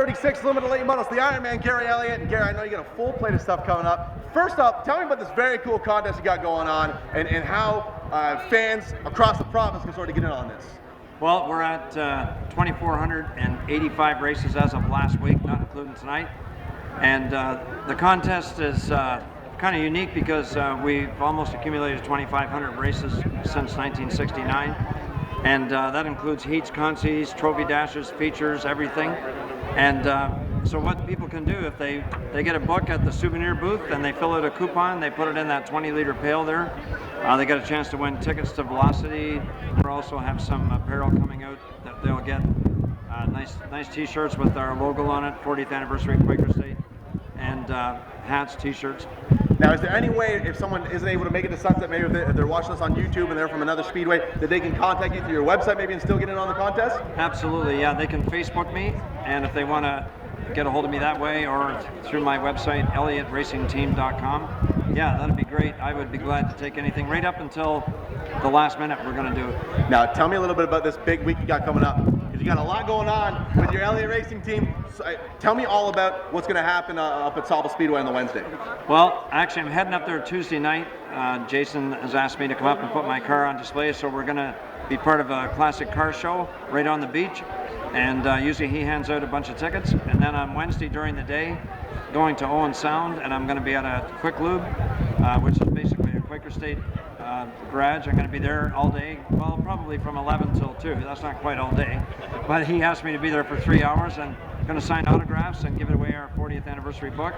36 limited late models, the Ironman, Gary Elliott. And Gary, I know you got a full plate of stuff coming up. First up, tell me about this very cool contest you got going on and how fans across the province can sort of get in on this. Well, we're at 2,485 races as of last week, not including tonight. And the contest is kind of unique because we've almost accumulated 2,500 races since 1969. And that includes heats, consies, trophy dashes, features, everything. And so what people can do, if they get a book at the souvenir booth and they fill out a coupon, they put it in that 20-liter pail there, they get a chance to win tickets to Velocity. We also have some apparel coming out that they'll get. Nice t-shirts with our logo on it, 40th anniversary Quaker State, and hats, t-shirts. Now, is there any way, if someone isn't able to make it to Sunset, maybe if they're watching us on YouTube and they're from another speedway, that they can contact you through your website maybe and still get in on the contest? Absolutely, yeah. They can Facebook me, and if they want to get a hold of me that way or through my website, elliotracingteam.com, yeah, that'd be great. I would be glad to take anything right up until the last minute we're going to do it. Now, tell me a little bit about this big week you got coming up. You got a lot going on with your Elliott Racing team. So, tell me all about what's going to happen up at Sunset Speedway on the Wednesday. Well, actually, I'm heading up there Tuesday night. Jason has asked me to come up and put my car on display, so we're going to be part of a classic car show right on the beach. And usually he hands out a bunch of tickets. And then on Wednesday during the day, going to Owen Sound, and I'm going to be at a Quick Lube, which is basically a Quaker State garage. I'm going to be there all day, well, probably from 11 till 2. That's not quite all day, but he asked me to be there for 3 hours, and I'm going to sign autographs and give away our 40th anniversary book.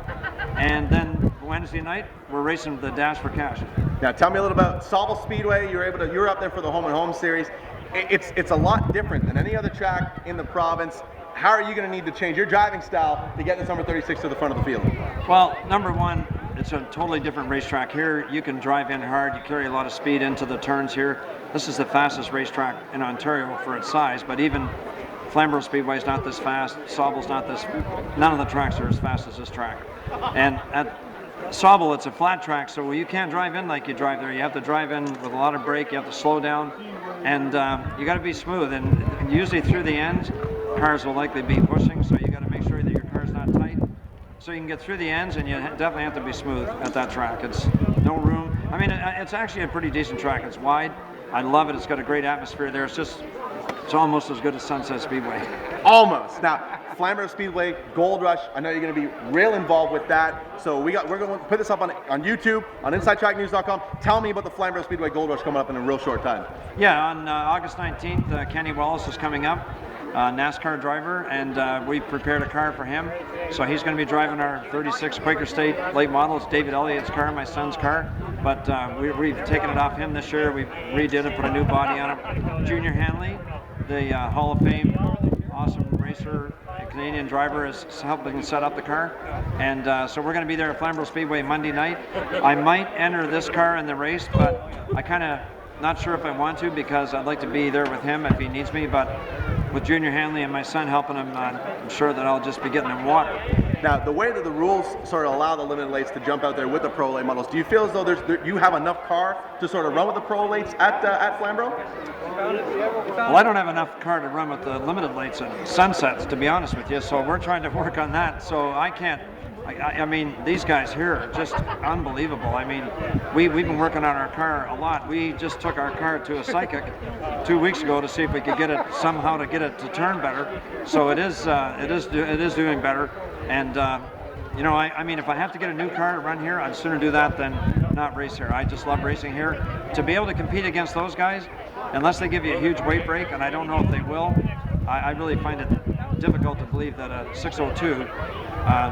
And then Wednesday night, we're racing the Dash for Cash. Now, tell me a little about Sunset Speedway. You're up there for the Home and Home series. It's a lot different than any other track in the province. How are you going to need to change your driving style to get this number 36 to the front of the field? Well, number one, it's a totally different racetrack. Here, you can drive in hard. You carry a lot of speed into the turns here. This is the fastest racetrack in Ontario for its size, but even Flamborough Speedway is not this fast. Sauble's not this. None of the tracks are as fast as this track. And at Sauble, it's a flat track, so you can't drive in like you drive there. You have to drive in with a lot of brake. You have to slow down, and you got to be smooth. And usually through the ends, cars will likely be pushing, so you got to make sure that your car's not tight, so you can get through the ends, and you definitely have to be smooth at that track. It's no room. I mean, it's actually a pretty decent track. It's wide. I love it. It's got a great atmosphere there. It's almost as good as Sunset Speedway. Almost. Now, Flamborough Speedway, Gold Rush, I know you're going to be real involved with that. So we're going to put this up on YouTube, on InsideTrackNews.com. Tell me about the Flamborough Speedway Gold Rush coming up in a real short time. Yeah, on August 19th, Kenny Wallace is coming up. NASCAR driver, and we prepared a car for him. So he's going to be driving our 36 Quaker State Late Model. It's David Elliott's car, my son's car. But we've taken it off him this year. We redid it, put a new body on it. Junior Hanley, the Hall of Fame awesome racer, a Canadian driver, is helping set up the car. And so we're going to be there at Flamborough Speedway Monday night. I might enter this car in the race, but I kind of not sure if I want to, because I'd like to be there with him if he needs me, but with Junior Hanley and my son helping him, I'm sure that I'll just be getting him water. Now, the way that the rules sort of allow the limited lates to jump out there with the pro late models, do you feel as though you have enough car to sort of run with the pro lates at Flamborough? Well, I don't have enough car to run with the limited lates and Sunsets, to be honest with you, so we're trying to work on that, so I can't. I mean, these guys here are just unbelievable. I mean, we've been working on our car a lot. We just took our car to a psychic 2 weeks ago to see if we could get it somehow to get it to turn better. So it is doing better. And you know, I mean, if I have to get a new car to run here, I'd sooner do that than not race here. I just love racing here. To be able to compete against those guys, unless they give you a huge weight break, and I don't know if they will, I really find it difficult to believe that a 602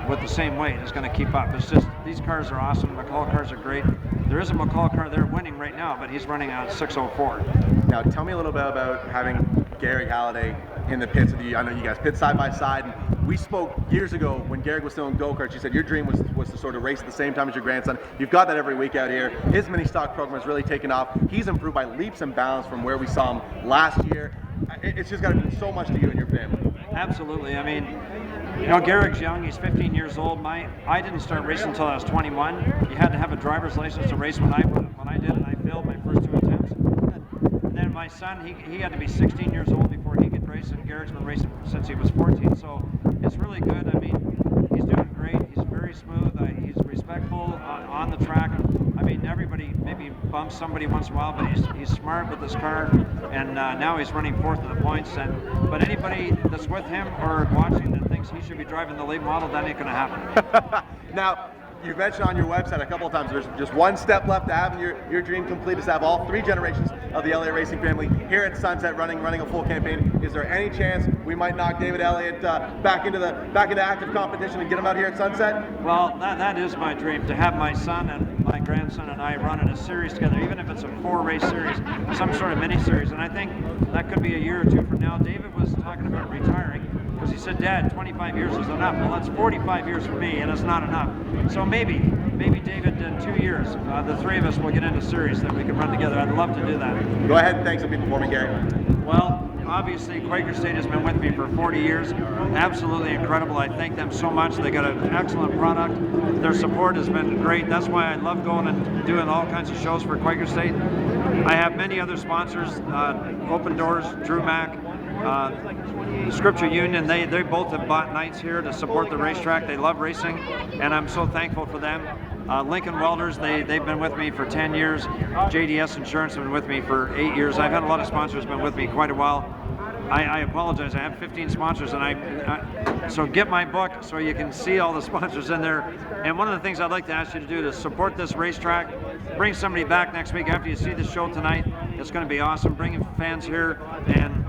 with the same weight is going to keep up. It's just, these cars are awesome. McCall cars are great. There is a McCall car there winning right now, but he's running a 604. Now, tell me a little bit about having Gary Halliday in the pits with you. I know you guys pit side by side. And we spoke years ago when Gehrig was still in go-karts. You said your dream was to sort of race at the same time as your grandson. You've got that every week out here. His mini stock program has really taken off. He's improved by leaps and bounds from where we saw him last year. It's just got to mean so much to you and your family. Absolutely. I mean, you know, Gehrig's young. He's 15 years old. I didn't start racing until I was 21. You had to have a driver's license to race when I did, and I failed my first 2 attempts. And then my son, he had to be 16 years old before he could race, and Gehrig's been racing since he was 14. So it's really good. I mean, he's doing great. He's very smooth. He's respectful on the track. I mean, everybody maybe bumps somebody once in a while, but he's smart with this car, and now he's running fourth in the points. But anybody that's with him or watching that thinks he should be driving the late model, that ain't going to happen. Now, you've mentioned on your website a couple of times there's just one step left to having your dream complete, is to have all 3 generations of the Elliott Racing family here at Sunset running a full campaign. Is there any chance we might knock David Elliott back into active competition and get him out here at Sunset? Well, that is my dream, to have my son and my grandson and I run in a series together, even if it's a 4-race series, some sort of mini series. And I think that could be a year or 2 from now. David was talking about retiring because he said, "Dad, 25 years is enough." Well, that's 45 years for me, and it's not enough. So maybe David, in 2 years, the 3 of us will get into series that we can run together. I'd love to do that. Go ahead and thank some people for me, Gary. Well, obviously, Quaker State has been with me for 40 years. Absolutely incredible. I thank them so much. They got an excellent product. Their support has been great. That's why I love going and doing all kinds of shows for Quaker State. I have many other sponsors, Open Doors, Drew Mack, Scripture Union. They both have bought nights here to support the racetrack. They love racing, and I'm so thankful for them. Lincoln Welders, they've been with me for 10 years. JDS Insurance have been with me for 8 years. I've had a lot of sponsors been with me quite a while. I apologize, I have 15 sponsors, and so get my book so you can see all the sponsors in there. And one of the things I'd like to ask you to do is support this racetrack. Bring somebody back next week after you see the show tonight. It's going to be awesome. Bring fans here, and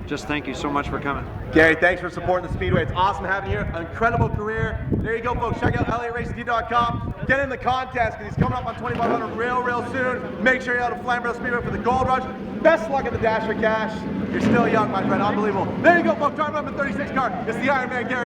just thank you so much for coming. Gary, thanks for supporting the Speedway. It's awesome having you here. Incredible career. There you go, folks. Check out ElliottRacingTeam.com. Get in the contest because he's coming up on 2500 real soon. Make sure you're out of Flamborough Speedway for the Gold Rush. Best luck at the Dash for Cash. You're still young, my friend. Unbelievable. There you go, folks. Driver number 36 car. It's the Ironman Gary.